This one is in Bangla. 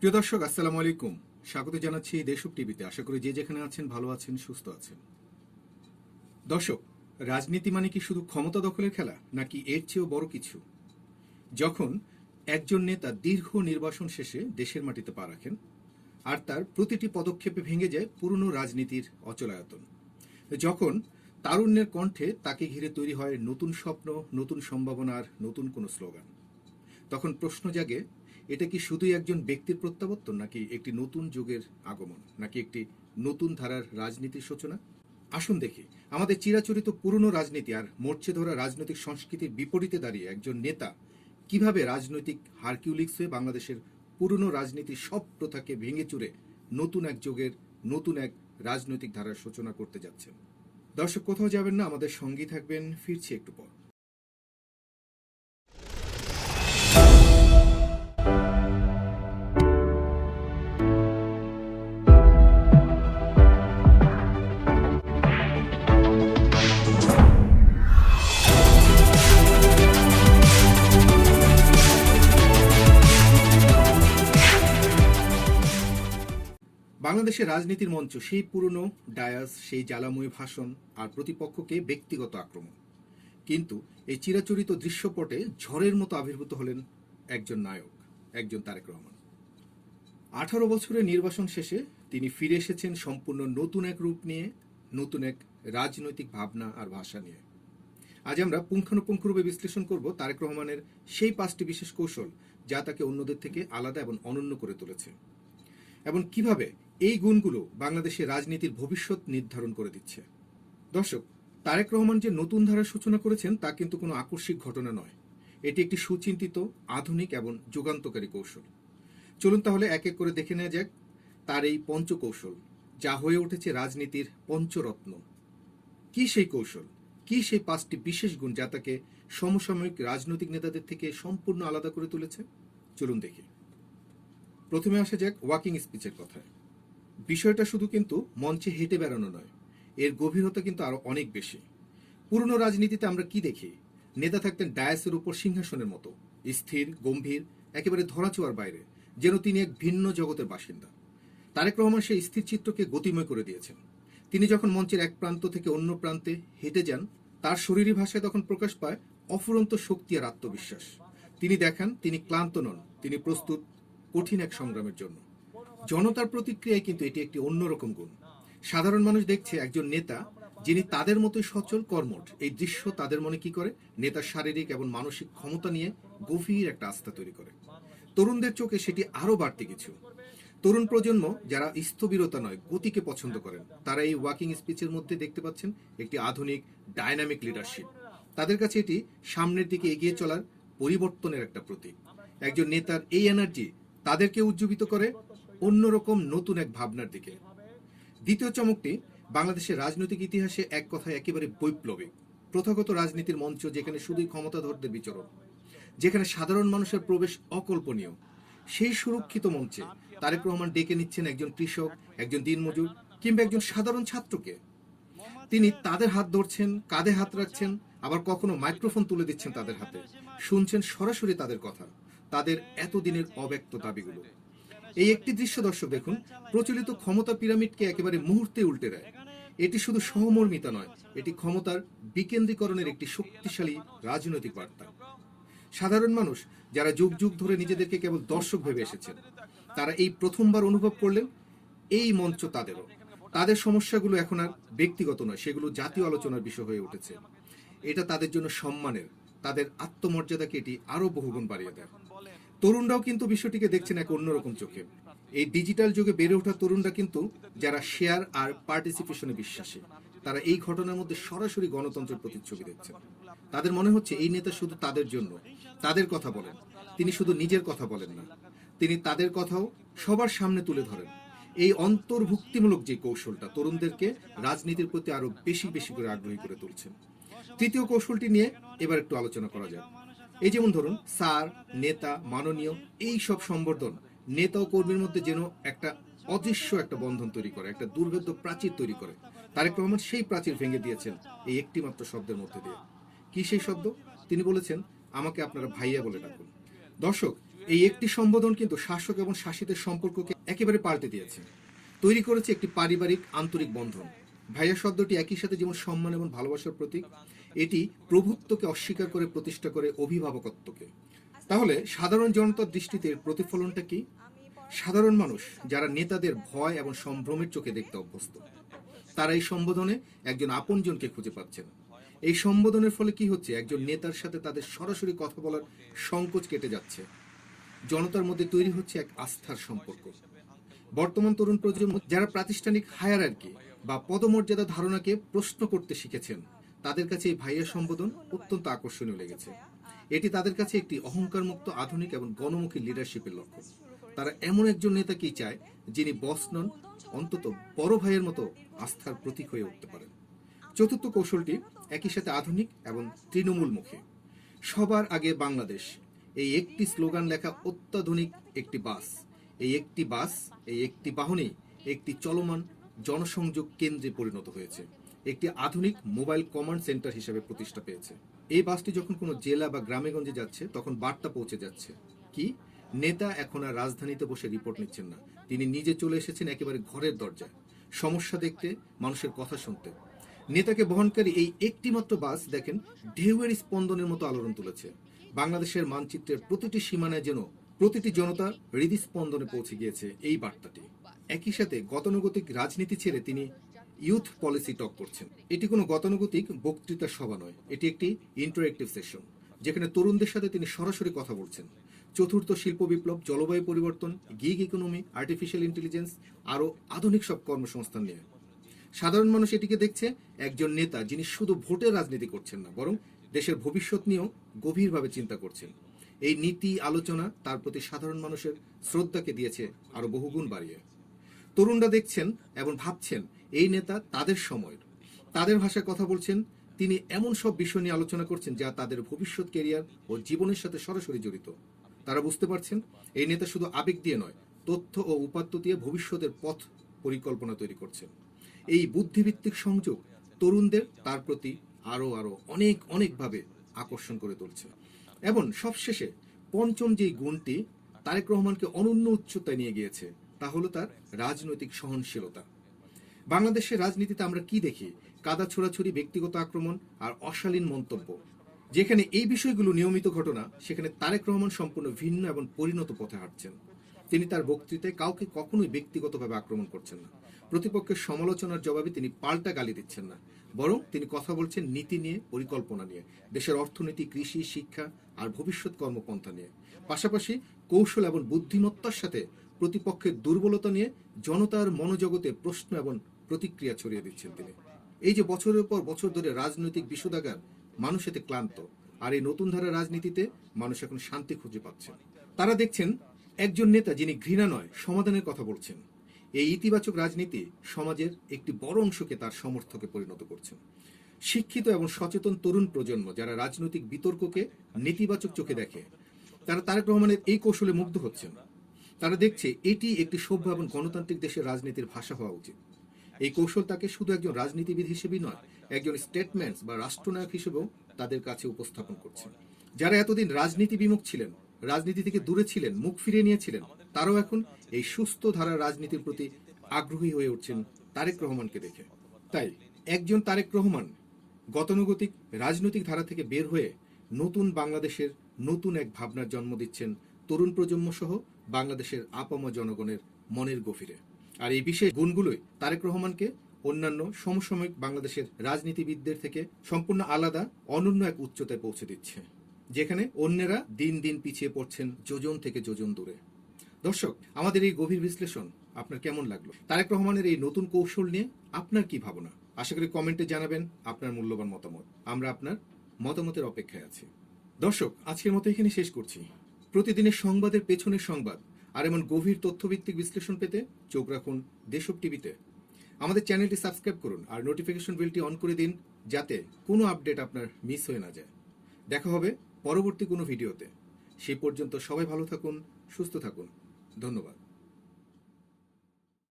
প্রিয় দর্শক, আসসালামু আলাইকুম। স্বাগত জানাচ্ছি দেশব টিভিতে। আশা করি যে যেখানে আছেন ভালো আছেন, সুস্থ আছেন। দর্শক, রাজনীতি মানে কি শুধু ক্ষমতা দখলের খেলা, নাকি এর চেয়েও বড় কিছু? যখন একজন নেতা দীর্ঘ নির্বাসন শেষে দেশের মাটিতে পা রাখেন, আর তার প্রতিটি পদক্ষেপে ভেঙে যায় পুরনো রাজনীতির অচলায়তন। যখন তারুণ্যের কণ্ঠে তাকে ঘিরে তৈরি হয় নতুন স্বপ্ন, নতুন সম্ভাবনার নতুন কোনো স্লোগান, তখন প্রশ্ন জাগে, এটা কি শুধুই একজন ব্যক্তির প্রত্যাবর্তন, নাকি একটি নতুন যুগের আগমন, নাকি একটি নতুন ধারার রাজনীতির সূচনা? আসুন দেখি, আমাদের চিরাচরিত পুরনো রাজনীতি আর মরচে ধরা রাজনৈতিক সংস্কৃতির বিপরীতে দাঁড়িয়ে একজন নেতা কিভাবে রাজনৈতিক হারকিউলিক্স হয়ে বাংলাদেশের পুরনো রাজনীতির সব প্রথাকে ভেঙে চুরে নতুন এক যুগের নতুন এক রাজনৈতিক ধারার সূচনা করতে যাচ্ছেন। দর্শক, কোথাও যাবেন না, আমাদের সঙ্গী থাকবেন। ফিরছি একটু পর। বাংলাদেশের রাজনীতির মঞ্চ সেই পুরনো ডায়াস, সেই জ্বালাময় ভাষণ আর প্রতিপক্ষকে ব্যক্তিগত আক্রমণ। কিন্তু এই চিরাচরিত দৃশ্যপটে ঝড়ের মতো আবির্ভূত হলেন একজন নায়ক, একজন তারেক রহমান। 18 বছরের নির্বাসন শেষে তিনি ফিরে এসেছেন সম্পূর্ণ নতুন এক রূপ নিয়ে, নতুন এক রাজনৈতিক ভাবনা আর ভাষা নিয়ে। আজ আমরা পুঙ্খানুপুঙ্খরূপে বিশ্লেষণ করব তারেক রহমানের সেই 5টি বিশেষ কৌশল, যা তাকে অন্যদের থেকে আলাদা এবং অনন্য করে তুলেছে, এবং কিভাবে এই গুণগুলো বাংলাদেশের রাজনীতির ভবিষ্যৎ নির্ধারণ করে দিচ্ছে। দর্শক, তারেক রহমান যে নতুন ধারার সূচনা করেছেন তা কিন্তু কোনো আকস্মিক ঘটনা নয়। এটি একটি সুচিন্তিত, আধুনিক এবং যুগান্তকারী কৌশল। চলুন তাহলে এক এক করে দেখে নেওয়া যাক তার এই পঞ্চকৌশল, যা হয়ে উঠেছে রাজনীতির পঞ্চরত্ন। কি সেই কৌশল, কি সেই 5টি বিশেষ গুণ যা তাকে সমসাময়িক রাজনৈতিক নেতাদের থেকে সম্পূর্ণ আলাদা করে তুলেছে? চলুন দেখি। প্রথমে আসা যাক ওয়াকিং স্পিচের কথায়। বিষয়টা শুধু কিন্তু মঞ্চে হেঁটে বেড়ানো নয়, এর গভীরতা কিন্তু আরো অনেক বেশি। পুরনো রাজনীতিতে আমরা কি দেখি? নেতা থাকতেন ডায়াসের উপর সিংহাসনের মতো, স্থির, গম্ভীর, একেবারে ধরাছোঁয়ার বাইরে, যেন তিনি এক ভিন্ন জগতের বাসিন্দা। তারেক রহমান সেই স্থির চিত্রকে গতিময় করে দিয়েছেন। তিনি যখন মঞ্চের এক প্রান্ত থেকে অন্য প্রান্তে হেঁটে যান, তার শরীরী ভাষায় তখন প্রকাশ পায় অফুরন্ত শক্তি আর আত্মবিশ্বাস। তিনি দেখান তিনি ক্লান্ত নন, তিনি প্রস্তুত কঠিন এক সংগ্রামের জন্য। জনতার প্রতিক্রিয়ায় কিন্তু এটি একটি অন্যরকম গুণ। সাধারণ মানুষ দেখছে একজন নেতা যিনি তাদের মতোই সচল, কর্মঠ। এই দৃশ্য তাদের মনে কি করে? নেতার শারীরিক এবং মানসিক ক্ষমতা নিয়ে গভীর একটা আস্থা তৈরি করে। তরুণদের চোখে সেটি আরো বাড়তি কিছু। তরুণ প্রজন্ম যারা স্থবিরতা নয়, গতিকে পছন্দ করেন, তারা এই ওয়াকিং স্পিচের মধ্যে দেখতে পাচ্ছেন একটি আধুনিক ডাইনামিক লিডারশিপ। তাদের কাছে এটি সামনের দিকে এগিয়ে চলার পরিবর্তনের একটা প্রতীক। একজন নেতার এই এনার্জি তাদেরকে উজ্জীবিত করে অন্যরকম নতুন এক ভাবনার দিকে। দ্বিতীয় চমকটি বাংলাদেশের রাজনৈতিক ইতিহাসে এক কথায় একেবারে বৈপ্লবিক। প্রথাগত রাজনীতির মঞ্চ যেখানে শুধুই ক্ষমতাধরদের বিচরণ, যেখানে সাধারণ মানুষের প্রবেশ অকল্পনীয়, সেই সুরক্ষিত মঞ্চে তারেক রহমান ডেকে নিচ্ছেন একজন কৃষক, একজন দিনমজুর কিংবা একজন সাধারণ ছাত্রকে। তিনি তাদের হাত ধরছেন, কাঁধে হাত রাখছেন, আবার কখনো মাইক্রোফোন তুলে দিচ্ছেন তাদের হাতে, শুনছেন সরাসরি তাদের কথা, তাদের এতদিনের অব্যক্ত দাবিগুলো। এই একটি দৃশ্য দর্শক দেখুন, প্রচলিত ক্ষমতা পিরামিডকে একেবারে মুহূর্তে উল্টে দেয়। এটি শুধু সহমর্মিতা নয়, এটি ক্ষমতার বিকেন্দ্রীকরণের একটি শক্তিশালী রাজনৈতিক বার্তা। সাধারণ মানুষ যারা যুগ যুগ ধরে নিজেদেরকে কেবল দর্শক ভেবে এসেছেন, তারা এই প্রথমবার অনুভব করলেন এই মঞ্চ তাদেরও। তাদের সমস্যাগুলো এখন আর ব্যক্তিগত নয়, সেগুলো জাতীয় আলোচনার বিষয় হয়ে উঠেছে। এটা তাদের জন্য সম্মানের, তাদের আত্মমর্যাদাকে এটি আরো বহুগুণ বাড়িয়ে দেয়। তরুণরাও কিন্তু বিষয়টিকে দেখছেন এক অন্যরকম চোখে। এই ডিজিটাল যুগে বেড়ে ওঠা তরুণরা কিন্তু যারা শেয়ার আর পার্টিসিপেশনে বিশ্বাসী, তারা এই ঘটনার মধ্যে সরাসরি গণতন্ত্রের প্রতিচ্ছবি দেখছেন। তাদের মনে হচ্ছে এই নেতা শুধু তাদের জন্য, তাদের কথা বলেন। তিনি শুধু নিজের কথা বলেন না, তিনি তাদের কথাও সবার সামনে তুলে ধরেন। এই অন্তর্ভুক্তিমূলক যে কৌশলটা তরুণদেরকে রাজনীতির প্রতি আরো বেশি বেশি করে আগ্রহী করে তুলছে। তৃতীয় কৌশলটি নিয়ে এবার একটু আলোচনা করা যাক। এই যেমন ধরুন স্যার, নেতা, মাননীয়, এই সব সম্বোধন নেতা ও কর্মীর মধ্যে যেন একটা অদৃশ্য একটা বন্ধন তৈরি করে, একটা দুর্ভেদ্য প্রাচীর তৈরি করে। তারেক রহমান সেই প্রাচীর ভেঙে দিয়েছেন এই একটি মাত্র শব্দের মধ্যে দিয়ে। কি সেই শব্দ? তিনি বলেছেন, আমাকে আপনারা ভাইয়া বলে ডাকুন। দর্শক, এই একটি সম্বোধন কিন্তু শাসক এবং শাসিতের সম্পর্ককে একেবারে পাল্টে দিয়েছে, তৈরি করেছে একটি পারিবারিক আন্তরিক বন্ধন। ভাইয়া শব্দটি একই সাথে যেমন সম্মান এবং ভালোবাসার প্রতীক, এটি প্রভুত্বকে অস্বীকার করে প্রতিষ্ঠা করে অভিভাবকত্বকে। তাহলে সাধারণ জনতার দৃষ্টিতে প্রতিফলনটা কি? সাধারণ মানুষ যারা নেতাদের ভয় এবং সম্ভ্রমের চোখে দেখতে অভ্যস্ত, তারা এই সম্বোধনে একজন আপনজনকে খুঁজে পাচ্ছেন। এই সম্বোধনের ফলে কি হচ্ছে? একজন নেতার সাথে তাদের সরাসরি কথা বলার সংকোচ কেটে যাচ্ছে। জনতার মধ্যে তৈরি হচ্ছে এক আস্থার সম্পর্ক। বর্তমান তরুণ প্রজন্ম যারা প্রাতিষ্ঠানিক হায়ারার্কি বা পদমর্যাদা ধারণাকে প্রশ্ন করতে শিখেছেন, তাদের কাছে এই ভাইয়া সম্বোধন অত্যন্ত আকর্ষণীয় লেগেছে। এটি তাদের কাছে একটি অহংকারমুক্ত, আধুনিক এবং গণমুখী লিডারশিপের লক্ষ্য। তারা এমন একজন নেতাকেই চায় যিনি বস নন, অন্তত বড় ভাইয়ের মতো আস্থার প্রতীক হয়ে উঠতে পারেন। চতুর্থ কৌশলটি একই সাথে আধুনিক এবং তৃণমূলমুখী। সবার আগে বাংলাদেশ, এই একটি স্লোগান লেখা অত্যাধুনিক একটি বাস, এই একটি বাস, এই একটি বাহনেই একটি চলমান জনসংযোগ কেন্দ্রে পরিণত হয়েছে, একটি আধুনিক মোবাইল কমান্ড সেন্টার হিসেবে প্রতিষ্ঠা পেয়েছে। এই বাসটি যখন কোনো জেলা বা গ্রামেগঞ্জে যাচ্ছে, তখন বার্তা পৌঁছে যাচ্ছে কি? নেতা এখন আর রাজধানীতে বসে রিপোর্ট নিচ্ছেন না, তিনি নিজে চলে এসেছেন একেবারে ঘরের দরজায়, সমস্যা দেখতে, মানুষের কথা শুনতে। নেতাকে বহনকারী এই একটি মাত্র বাস দেখেন ঢেউয়ের স্পন্দনের মতো আলোড়ন তুলেছে। বাংলাদেশের মানচিত্রের প্রতিটি সীমানায় যেন প্রতিটি জনতার হৃদস্পন্দনে পৌঁছে গিয়েছে এই বার্তাটি। একই সাথে গতানুগতিক রাজনীতি ছেড়ে তিনি ইউথ পলিসি টক করছেন। এটি কোনো গতানুগতিক বক্তৃতা সভা নয়, এটি একটি ইন্টারঅ্যাক্টিভ সেশন, যেখানে তরুণদের সাথে তিনি সরাসরি কথা বলছেন। চতুর্থ শিল্প বিপ্লব, জলবায়ু পরিবর্তন, গিগ ইকোনমি, আর্টিফিশিয়াল ইন্টেলিজেন্স, আরও আধুনিক সব কর্মসংস্থান নিয়ে। সাধারণ মানুষ এটিকে দেখছে একজন নেতা যিনি শুধু ভোটের রাজনীতি করছেন না, বরং দেশের ভবিষ্যৎ নিয়েও গভীরভাবে চিন্তা করছেন। এই নীতি আলোচনা তার প্রতি সাধারণ মানুষের শ্রদ্ধাকে দিয়েছে আরো বহুগুণ বাড়িয়ে। তরুণরা দেখছেন এবং ভাবছেন এই নেতা তাদের সময়ের, তাদের ভাষায় কথা বলছেন। তিনি এমন সব বিষয় নিয়ে আলোচনা করছেন যা তাদের ভবিষ্যৎ ক্যারিয়ার ও জীবনের সাথে সরাসরি জড়িত। তারা বুঝতে পারছেন এই নেতা শুধু আবেগ দিয়ে নয়, তথ্য ও উপাত্ত দিয়ে ভবিষ্যতের পথ পরিকল্পনা তৈরি করছেন। এই বুদ্ধিভিত্তিক সংযোগ তরুণদের তার প্রতি আরো অনেকভাবে আকর্ষণ করে তুলছে। এবং সবশেষে পঞ্চম যে গুণটি তারেক রহমানকে অনন্য উচ্চতায় নিয়ে গিয়েছে, তা হলো তার রাজনৈতিক সহনশীলতা। বাংলাদেশের রাজনীতিতে আমরা কি দেখি? কাদা ছোড়াছুড়ি, ব্যক্তিগত আক্রমণ আর অশালীন মন্তব্য। যেখানে এই বিষয়গুলো নিয়মিত ঘটনা, সেখানে তারেক রহমান সম্পূর্ণ ভিন্ন এবং পরিণত পথে হাঁটছেন। তিনি তার বক্তৃতায় কাউকে কখনোই ব্যক্তিগতভাবে আক্রমণ করছেন না, প্রতিপক্ষের সমালোচনার জবাবে তিনি পাল্টা গালি দিচ্ছেন না, বরং তিনি কথা বলছেন নীতি নিয়ে, পরিকল্পনা নিয়ে, দেশের অর্থনীতি, কৃষি, শিক্ষা আর ভবিষ্যৎ কর্মপন্থা নিয়ে। পাশাপাশি কৌশল এবং বুদ্ধিমত্তার সাথে প্রতিপক্ষের দুর্বলতা নিয়ে জনতার মনোজগতে প্রশ্ন এবং প্রতিক্রিয়া ছড়িয়ে দিচ্ছেন তিনি। এই যে বছরের পর বছর ধরে রাজনৈতিক বিষোদাগার, মানুষ এতে ক্লান্ত। আর এই নতুন ধারা রাজনীতিতে মানুষ এখন শান্তি খুঁজে পাচ্ছেন। তারা দেখছেন একজন নেতা যিনি ঘৃণা নয়, সমাধানের কথা বলছেন। এই ইতিবাচক রাজনীতি সমাজের একটি বড় অংশকে তার সমর্থকে পরিণত করছেন। শিক্ষিত এবং সচেতন তরুণ প্রজন্ম যারা রাজনৈতিক বিতর্ককে নেতিবাচক চোখে দেখে, তারা তারেক রহমানের এই কৌশলে মুগ্ধ হচ্ছেন। তারা দেখছে এটি একটি সভ্য এবং গণতান্ত্রিক দেশের রাজনীতির ভাষা হওয়া উচিত। এই কৌশল তাকে শুধু একজন রাজনীতিবিদ হিসেবেই নয়, একজন স্টেটম্যান্স বা রাষ্ট্রনায়ক হিসেবেও তাদের কাছে উপস্থাপন করছে। যারা এতদিন রাজনীতি বিমুখ ছিলেন, রাজনীতি থেকে দূরে ছিলেন, মুখ ফিরিয়ে নিয়েছিলেন, তারাও এখন এই সুস্থ ধারার রাজনীতির প্রতি আগ্রহী হয়ে উঠছেন তারেক রহমানকে দেখে। তাই একজন তারেক রহমান গতানুগতিক রাজনৈতিক ধারা থেকে বের হয়ে নতুন বাংলাদেশের নতুন এক ভাবনার জন্ম দিচ্ছেন তরুণ প্রজন্ম সহ বাংলাদেশের আপামর জনগণের মনের গভীরে। আর এই বিশেষ গুণগুলোই তারেক রহমানকে অন্যান্য সমসাময়িক বাংলাদেশের রাজনীতিবিদদের থেকে সম্পূর্ণ আলাদা, অনন্য এক উচ্চতায় পৌঁছে দিচ্ছে, যেখানে অন্যেরা দিন দিন পিছিয়ে পড়ছেন যোজন থেকে যোজন দূরে। দর্শক, আমাদের এই গভীর বিশ্লেষণ আপনার কেমন লাগলো? তারেক রহমানের এই নতুন কৌশল নিয়ে আপনার কি ভাবনা? আশা করি কমেন্টে জানাবেন আপনার মূল্যবান মতামত। আমরা আপনার মতামতের অপেক্ষায় আছি। দর্শক, আজকের মতো এখানে শেষ করছি। প্রতিদিনের সংবাদের পেছনের সংবাদ আর এমন গভীর তথ্যভিত্তিক বিশ্লেষণ পেতে চোখ রাখুন দেশব টিভিতে। আমাদের চ্যানেলটি সাবস্ক্রাইব করুন আর নোটিফিকেশন বেলটি অন করে দিন, যাতে কোনো আপডেট আপনার মিস হয়ে না যায়। দেখা হবে পরবর্তী কোনো ভিডিওতে। সেই পর্যন্ত সবাই ভালো থাকুন, সুস্থ থাকুন। ধন্যবাদ।